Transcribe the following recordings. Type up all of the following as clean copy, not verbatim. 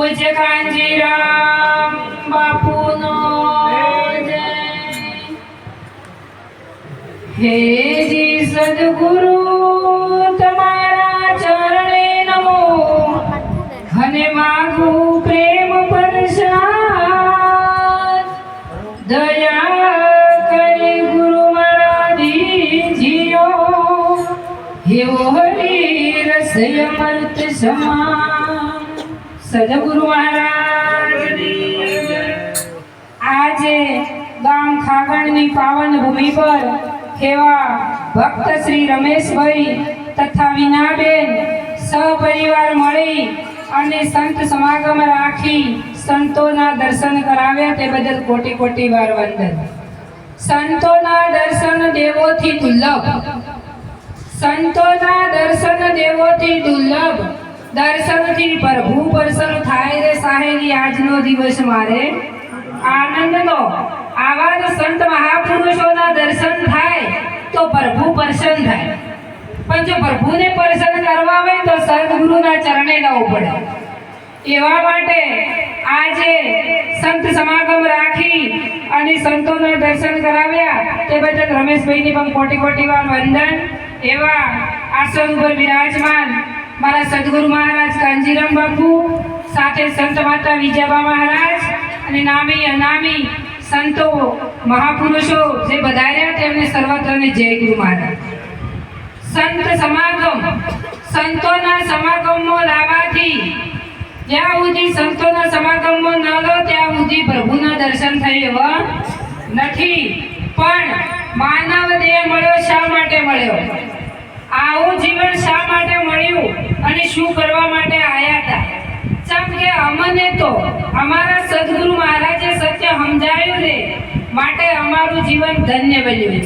પૂજ્ય કાંજીરામ બાપુનો જય। હે જી સદગુરુ તમારા ચરણે નમો, અને માગું પ્રેમ પ્રસાદ। દયા કરી ગુરુ મારા દીજીઓ, હેવો હરી રસ અમૃત સમાન। સદગુરુ મહારાજની જય। આજે ગામ ખાગણની પાવન ભૂમિ પર એવા ભક્ત શ્રી રમેશભાઈ તથા વિનાબેન સહપરિવાર મળી અને સંત સમાગમ રાખી સંતોના દર્શન કરાવ્યા, તે બદલ કોટી કોટી વાર વંદન। સંતોના દર્શન દેવોથી દુર્લભ, સંતોના દર્શન દેવોથી દુર્લભ। દર્શનથી પ્રભુ પ્રસન્ન થાય રે સાહેલી, આજનો દિવસ મારે આનંદનો। આવા જ સંત મહાપુરુષોના દર્શન થાય તો પ્રભુ પ્રસન્ન થાય, પણ જો પ્રભુને પ્રસન્ન કરવા હોય તો સદગુરુના ચરણે જવું પડે। એવા માટે આજે સંત સમાગમ રાખી અને સંતોના દર્શન કરાવ્યા, તે બદલ રમેશભાઈની પણ કોટી કોટી વાર વંદન। એવા આસન ઉપર બિરાજમાન મારા સદગુરુ મહારાજ કાંજીરામ બાપુ, સાથે સંત માતા વિજયાબા મહારાજ અને નામી અનામી સંતો મહાપુરુષો જે બધાર્યા, તેમને સર્વત્રને જય ગુરુ મહારાજ। સંત સમાગમ, સંતોના સમાગમમાં લાવવાથી જ્યાં સુધી સંતોના સમાગમમાં ન લો ત્યાં સુધી પ્રભુના દર્શન થાય એવા નથી। પણ માનવ દેહ મળ્યો શા માટે મળ્યો? આવું જીવન શા માટે મળ્યું અને શું કરવા માટે આયા હતા? ચમ કે અમને તો અમારા સદગુરુ મહારાજે સત્ય સમજાયું છે, માટે અમારું જીવન ધન્ય બન્યું।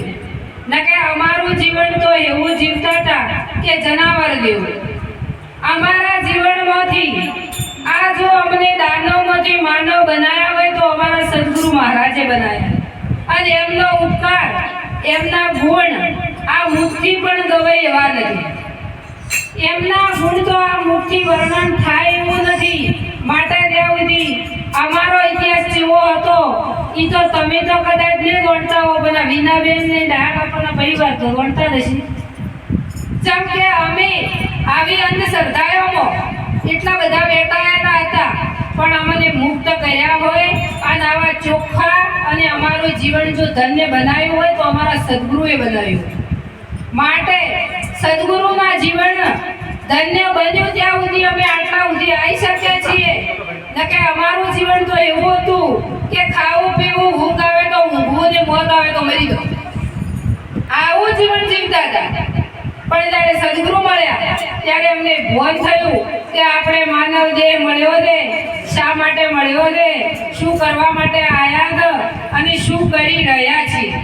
ન કે અમારું જીવન તો એવું જીવતા હતા કે જનાવર જેવું। અમારા જીવનમાંથી આ જો અમને દાનવમાંથી માનવ બનાવ્યા હોય તો અમારા સદગુરુ મહારાજે બનાવ્યા, અને એમનો ઉપકાર, એમના ગુણ આ મુખથી પણ ગવાય એવા નથી। એમના ગુણ તો આ મુખથી વર્ણન થાય એવું નથી। માટે ત્યાં સુધી અમારો ઇતિહાસ જેવો હતો એ તો તમે તો કદાચ નહીં ગણતા હો, પેલા વિનાબેન ને ડાયા બાપાના પરિવાર તો ગણતા જ હશે। જેમ કે અમે આવી અંધશ્રદ્ધાઓમાં એટલા બધા બેઠાયેલા હતા, પણ અમને મુક્ત કર્યા હોય અને આવા ચોખ્ખા અને અમારું જીવન જો ધન્ય બનાવ્યું હોય તો અમારા સદગુરુએ બનાવ્યું। માટે સદગુરુના જીવન ધન્ય બન્યું ત્યાં સુધી અમે આટલા સુધી આવી શક્યા છીએ। ન કે અમારું જીવન તો એવું હતું કે ખાવું પીવું, ઊંઘ આવે તો ઊંઘવું ને મોત આવે તો મરી દો, આવું જીવન જીવતા હતા। પણ જ્યારે સદગુરુ મળ્યા ત્યારે અમને ભાન થયું કે આપણે માનવ દેહ મળ્યો છે, શા માટે મળ્યો છે, શું કરવા માટે આયા છે અને શું કરી રહ્યા છીએ।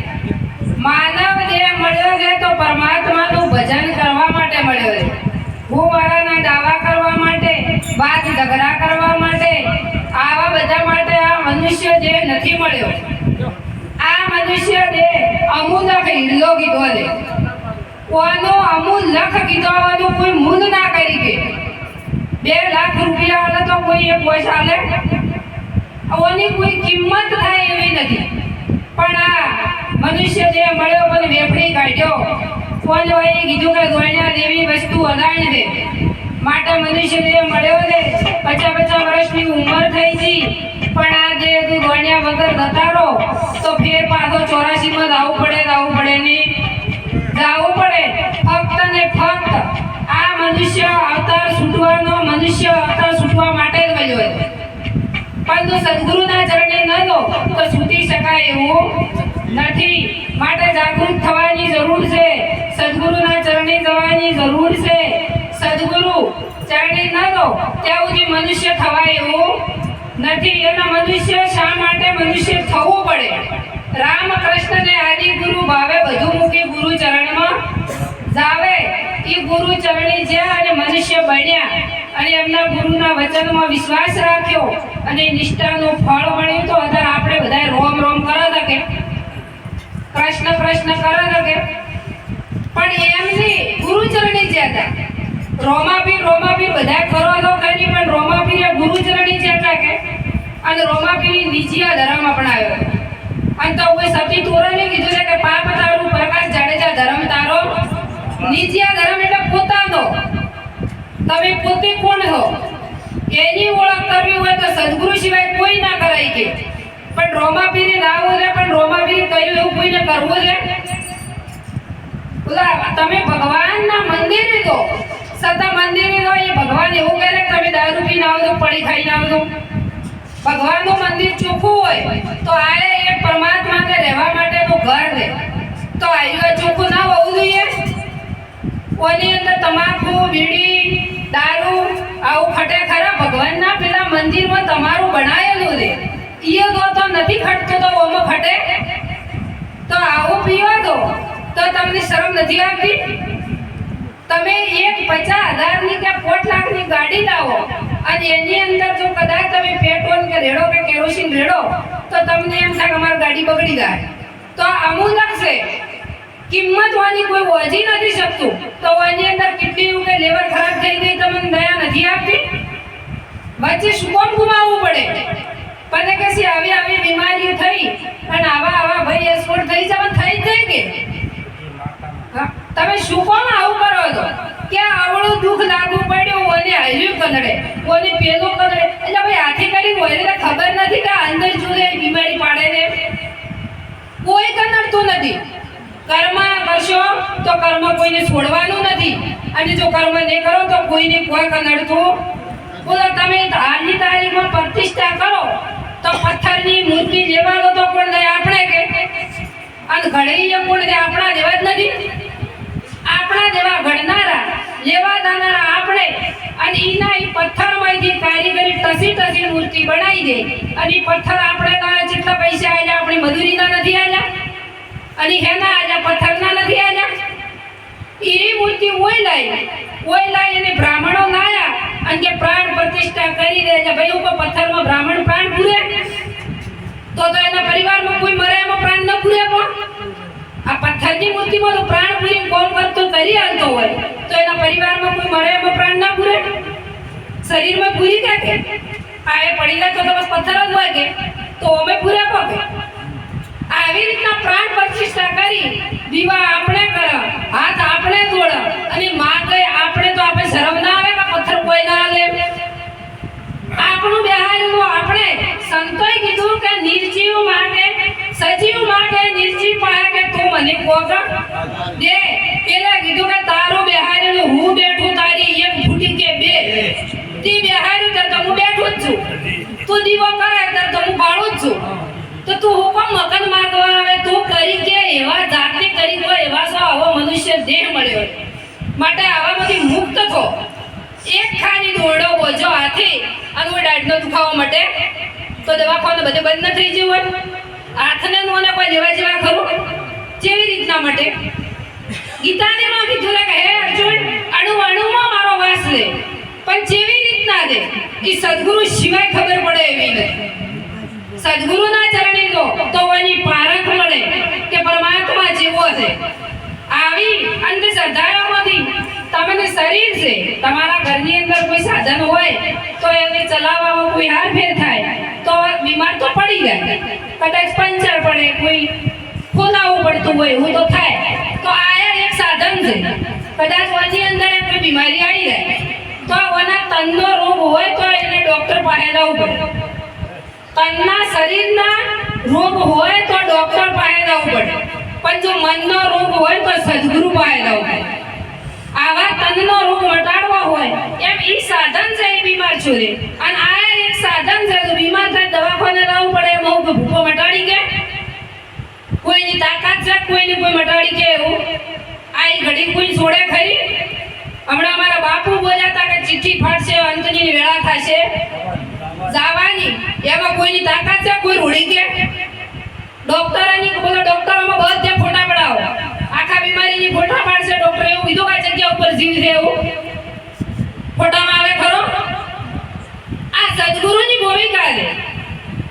માનવ દેહ મળ્યો છે તો પરમાત્માનું ભજન કરવા માટે મળ્યો છે, હું વાળાના દાવા કરવા માટે, વાત ઝઘડા કરવા માટે, આવા બધા માટે આ મનુષ્ય દેહ નથી મળ્યો। આ મનુષ્ય દેહ અમૂલક હિલ્લો કીધો છે, કોનો અમૂલ લખ કીધો હોવાનું કોઈ મૂલ ના કરી કે 2 લાખ રૂપિયા આલે તો કોઈ એક પૈસા આલે, ઓની કોઈ કિંમત થાય એવી નથી। પણ આ મનુષ્ય દેહ મળ્યો પણ વેફડી કાઢ્યો, કોણ હોય કીધું કે ગોળ્યા દેવી વસ્તુ અદાણ છે, માટે મનુષ્ય દેહ મળ્યો છે। 50 વર્ષની ઉંમર થઈ ગઈ, પણ આ દેહ તું ગોળ્યા વગર ગતારો તો ફેર પાછો 84 માં જવું પડે નહીં જવું પડે। ફક્ત ને ફક્ત આ મનુષ્ય અવતાર છૂટવાનો, મનુષ્ય અવતાર છૂટવા માટે જ મળ્યો છે, પરંતુ સદગુરુના ચરણે ન લો તો છૂટી શકાય એવું નથી। માટે જાગૃત થવાની જરૂર છે, સદગુરુના ચરણે જવાની જરૂર છે। સદગુરુ ચરણે ન લો ત્યાં સુધી મનુષ્ય થવાય એવું નથી। એના મનુષ્ય શા માટે મનુષ્ય થવું પડે? રામકૃષ્ણને આદિ ગુરુ ભાવે બધું મૂકી ગુરુ ચરણમાં જાવે, એ ગુરુ ચરણે જ્યાં અને મનુષ્ય બન્યા અને એમના ગુરુના વચનમાં વિશ્વાસ રાખ્યો અને નિષ્ઠાનું ફળ મળ્યું, તો અત્યારે આપણે બધા રોમ રોમ કરો તો કે કૃષ્ણ કૃષ્ણ કરો તો કે, પણ એમની ગુરુ ચરણે જ્યાં હતા। રોમાપીર બધા કરો તો ખરી, પણ રોમાપીરે ગુરુ ચરણે અને રોમાપીરી નીચિયા ધર્મ અપનાવ્યો. અને તો કોઈ સતી તોરણે કીધું છે કે પાપ તારું પ્રકાશ જાડેજા ધર્મ તારો નીચિયા ધર્મ એટલે પોતાનો. તમે પોતે કોણ છો એની ઓળખ કરવી હોય તો સદગુરુ સિવાય કોઈ ના કરાય કે. પણ રોમાપીરી લાવો છે, પણ રોમાપીરી કહ્યું એવું કોઈને કરવું છે? તમે ભગવાનના મંદિરે તો સતા મંદિરે તો એ ભગવાન એવું કહે કે તમે દારૂ પીને આવો તો પડી ખાઈને આવો તો. ભગવાનનું મંદિર ચોખ્ખું હોય તો આ એ પરમાત્મા કે રહેવા માટેનું ઘર છે. તો આ ચોખ્ખું ના હોવું જોઈએ. ઓની અંદર તમાકુ, બીડી, દારૂ આવું ખટે ખરા. ભગવાનના પેલા મંદિરમાં તમારું બનાવેલું છે ઈ તો નથી ખટતો તો ઓમાં ખટે. તો આવું પીવો તો તમને શરમ નથી આવતી? તમે એક 50,000ની કે 1 લાખની ગાડી લાવો અને એની અંદર જો કદાચ તમે પેટ્રોલ કે રેડો કે કેરોસીન રેડો તો તમને એમ થાય કે અમારી ગાડી બગડી જાય. તો અમુલક છે કિંમત વાની કોઈ વધી નથી શકતું. તો એની અંદર કેટલી એવું કે લેવર ખરાબ થઈ ગઈ તમને દયા નથી આવતી? વચ્ચે શું કોમ ગુમાવવું પડે? પણ કે સી આવી બીમારીઓ થઈ અને આવા ભાઈ એસપોર્ટ થઈ જવા થઈ જાય કે તમે શું કોમ આવું કરો છો કે આવડું દુઃખ લાગુ પડ્યું ઓને હર્યું કનડે ઓને પેલું કનડે. એટલે ભાઈ હાથી કરી હોય એટલે ખબર નથી કે અંદર જોડે બીમારી પાડે ને કોઈ કનડતું નથી. કર્મ કરશો તો કર્મ કોઈને છોડવાનું નથી અને જો કર્મ નહીં કરો તો કોઈને કોઈ કનડતું. બોલો તમે હાલની તારીખમાં પ્રતિષ્ઠા કરો તો પથ્થરની મૂર્તિ લેવા દો તો પણ નહીં આપણે કે અને ઘડી પણ આપણા જેવા જ નથી. આપણા જેવા ઘડનારા લેવા દાનારા આપણે અને ઈના ઈ પથ્થરમાંથી કારીગરી ટસી મૂર્તિ બનાવી દે અને ઈ પથ્થર આપણે જેટલા પૈસા આલ્યા આપણી મજૂરીના નથી આલ્યા અને હેના આલ્યા પથ્થરના નથી આલ્યા. ઈરી મૂર્તિ ઓય લાઈ અને બ્રાહ્મણો લાયા અને કે પ્રાણ પ્રતિષ્ઠા કરી દે છે. ભાઈ ઉપર પથ્થરમાં બ્રાહ્મણ પ્રાણ પૂરે તો એના પરિવારમાં કોઈ મરે એમાં પ્રાણ ન પૂરે. પણ આ પથ્થરની મૂર્તિમાં તો પ્રાણ પૂરી કોમ કરતો કરી હાલતો હોય તો એના પરિવારમાં કોઈ મરે એમાં પ્રાણ ના પૂરે? શરીરમાં પૂરી કે આ એ પડી જાય તો બસ પથ્થર જ હોય કે તો અમે પૂરે પકે. આવી રીતના પ્રાણ પ્રતિષ્ઠા કરી દીવા આપણે કર હાથ આપણે તોડ અને માં ગઈ આપણે તો આપણે શરમ ના આવે કે પથ્થર કોઈ ના લે? આપણું બેહારેલું આપણે સંતોએ કીધું કે નિર્જીવ માગે સજીવ માગે નિર્જીવ પાહે કે તું મને કોક દે. પેલા કીધું કે તારું બેહારેલું હું બેઠું તારી એક ફૂટી કે બે તી બેહાર્યું તો હું બેઠું જ છું. તું દીવો કરે તો હું બાળું જ છું. તો તું હુકમ મકન માંગવા આવે તું કરી કે એવા જાતે કરી તો એવા સો આવો મનુષ્ય દેહ મળ્યો માટે આવામાંથી મુક્ત થો. એક ખાની દોરડો બોજો હાથે અને દાઢનો દુખાવા માટે તો દવાખાને બધે બંધ ન થઈ ગયું હોય. હાથને નોને કોઈ જેવા ખરું જેવી રીતના માટે ગીતાજીમાં કીધું કે હે અર્જુન અણુમાં મારો વાસ લે પણ જેવી રીતના દે એ સદગુરુ સિવાય ખબર પડે એવી નથી. સદગુરુના ચરણે જો તો એની પારખ મળે કે પરમાત્મા જેવો છે. આવી અંધશ્રદ્ધાઓમાંથી તમને શરીર છે તમારા ઘરની અંદર કોઈ સાધન હોય તો એને ચલાવવામાં કોઈ હારફેર થાય તો બીમાર તો પડી જાય. કદાચ પંચર પડે કોઈ ખોલાવવું પડતું હોય એવું તો થાય. તો આ એક સાધન છે. કદાચ ઓની અંદર કોઈ બીમારી આવી જાય તો ઓના તનનો રોગ હોય તો એને ડોક્ટર પાસે જવું પડે. તનના શરીરના રોગ હોય તો ડોક્ટર પાસે જવું પડે. પણ જો મનનો રોગ હોય તો સદગુરુ પાસે જવું પડે. આવા તનનો રોગ મટાડવો હોય એમ ઈ સાધન છે એ બીમાર છોડે અને આ એક સાધન છે. તો બીમાર થાય દવાખાને લાવવું પડે એમ ભૂખો મટાડી કે કોઈની તાકાત છે કોઈની કોઈ મટાડી કે એવું આ ઘડી કોઈ છોડે ખરી? હમણાં અમારા બાપુ બોલ્યા હતા કે ચિઠ્ઠી ફાટશે અંતની વેળા થશે જાવાની એમાં કોઈની તાકાત છે કોઈ રૂડી કે? ડોક્ટરની બોલો ડોક્ટરોમાં બધે ફોટા પડાવો આખા બીમારીની ફોટા પાડશે ડોક્ટર એવું કીધું કે જગ્યા ઉપર જીવ છે એવું ફોટામાં આવે ખરો? આ સદગુરુની ભૂમિકા છે.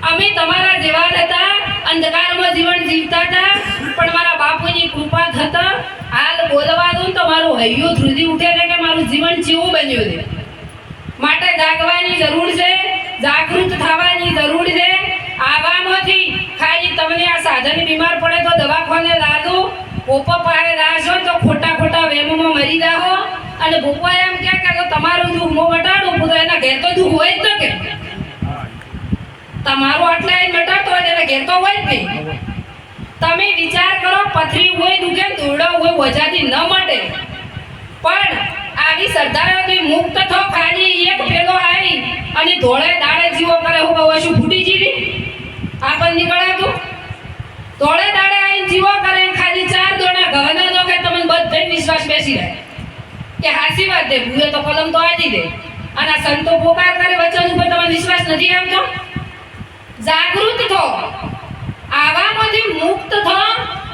અમે તમારા જેવા હતા અંધકારમાં જીવન જીવતા હતા પણ મારા બાપુની કૃપા થતા હાલ બોલવા દઉં તો મારું હૈયું ધ્રુજી ઉઠે છે કે મારું જીવન કેવું બન્યું છે. માટે જાગવાની જરૂર છે, જાગૃત થવાની જરૂર છે. તમને આ સાધન બીમાર પડે તો દવાખાને લાદો, ઓપો પાસે રાશો તો ખોટા ખોટા વેમમાં મરી જાઓ. અને ભૂપા એમ કે તો તમારું દુઃખ મો મટાડું તો એના ઘેર તો દુઃખ હોય જ ન કે તમારું આટલા એ મટાડતો હોય એના ઘેર તો હોય જ નહીં. તમે વિચાર કરો, પથરી હોય દુખે, દોરડો હોય વજાથી ન મટે, પણ આવી શ્રદ્ધાઓથી મુક્ત થો. ખાલી એક પેલો આવી અને ધોળે દાડે જીવો કરે, હું કહું શું ફૂટી જીવી આપણ નીકળાતું? ધોળે દાડે આવીને જીવો કરે, ખાલી 4 દોડા ઘવના દો કે તમને બધે વિશ્વાસ બેસી રહે કે હાસી વાત દે, ભૂલે તો કલમ તો આજી દે. અને આ સંતો પોકાર કરે વચન ઉપર તમને વિશ્વાસ નથી આવતો? જાગૃત થો, આવામાંથી મુક્ત થો.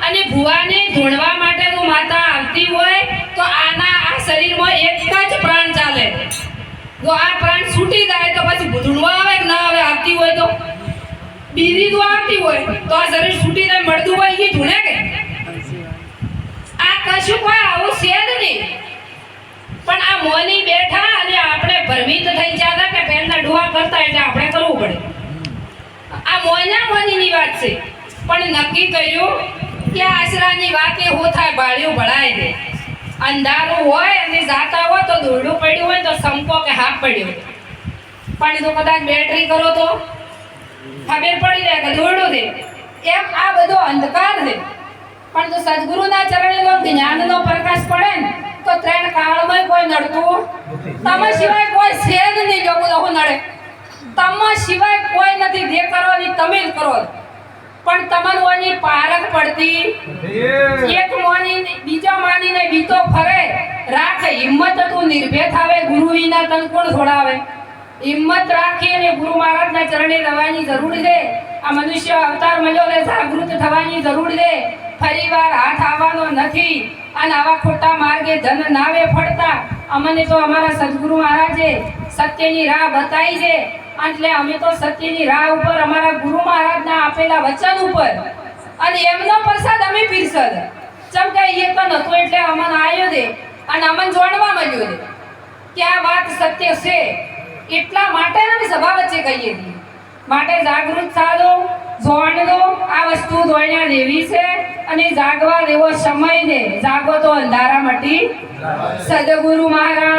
અને ભુવાને ધોણવા માટે જો માતા આવતી હોય તો આના આ શરીરમાં એક જ પ્રાણ ચાલે. જો આ પ્રાણ છૂટી જાય તો પછી ધૂણવા આવે કે ના આવે? આવતી હોય તો બીજી જો આવતી હોય તો આ શરીર છૂટી જાય, મળતું હોય એ ધૂણે કે આ કશું કોઈ આવું છે જ નહીં. પણ આ મોની બેઠા અને આપણે ભ્રમિત થઈ જતા કે પેલના ડોહા કરતા એટલે આપણે કરવું પડે. આ મોનીની વાત છે. પણ નક્કી કર્યું કે આશરાની વાતે હો થાય, બાળ્યું ભળાય દે. અંધારું હોય અને જાતા હોય તો દોરડું પડ્યું હોય તો સંકો કે હાફ પડ્યો, પણ તો કદાચ બેટરી કરો તો ખબર પડી જાય કે દોરડું દે. એમ આ બધો અંધકાર છે. પણ જો સદગુરુના ચરણે જ્ઞાનનો પ્રકાશ પડે ને તો 3 કાળમાં કોઈ નડતું તમે સિવાય કોઈ છે જ નહીં. જો બોલો નડે તમે સિવાય કોઈ નથી. જે કરો ને તમે જ કરો. પણ તમને પારક પડતી એક મોની બીજો માનીને બીતો ફરે. રાખ હિંમત, તું નિર્ભય થાવે, ગુરુ વિના તન કોણ છોડાવે? હિંમત રાખી અને ગુરુ મહારાજના ચરણે રહેવાની જરૂર છે. આ મનુષ્ય અવતાર મળ્યો એટલે જાગૃત થવાની જરૂર છે. ફરીવાર હાથ આવવાનો નથી. અને આવા ખોટા માર્ગે ધન નાવે ફળતા. અમને તો અમારા સદગુરુ મહારાજે સત્યની રાહ બતાવી છે. એટલે અમે તો સત્યની રાહ ઉપર, અમારા ગુરુ મહારાજના આપેલા વચન ઉપર અને એમનો પ્રસાદ અમે પીરસદ. ચમ કે એ તો નતો એટલે અમને આવ્યો છે અને અમને જોડવા મળ્યો છે કે આ વાત સત્ય છે. એટલા માટે અમે સભા વચ્ચે કહીએ છીએ. માટે જાગૃત થાજો, જોડો. આ વસ્તુ જોડ્યા દેવી છે અને જાગવા દેવો સમય ને. જાગો તો અંધારા મટી. સદગુરુ મહારાજ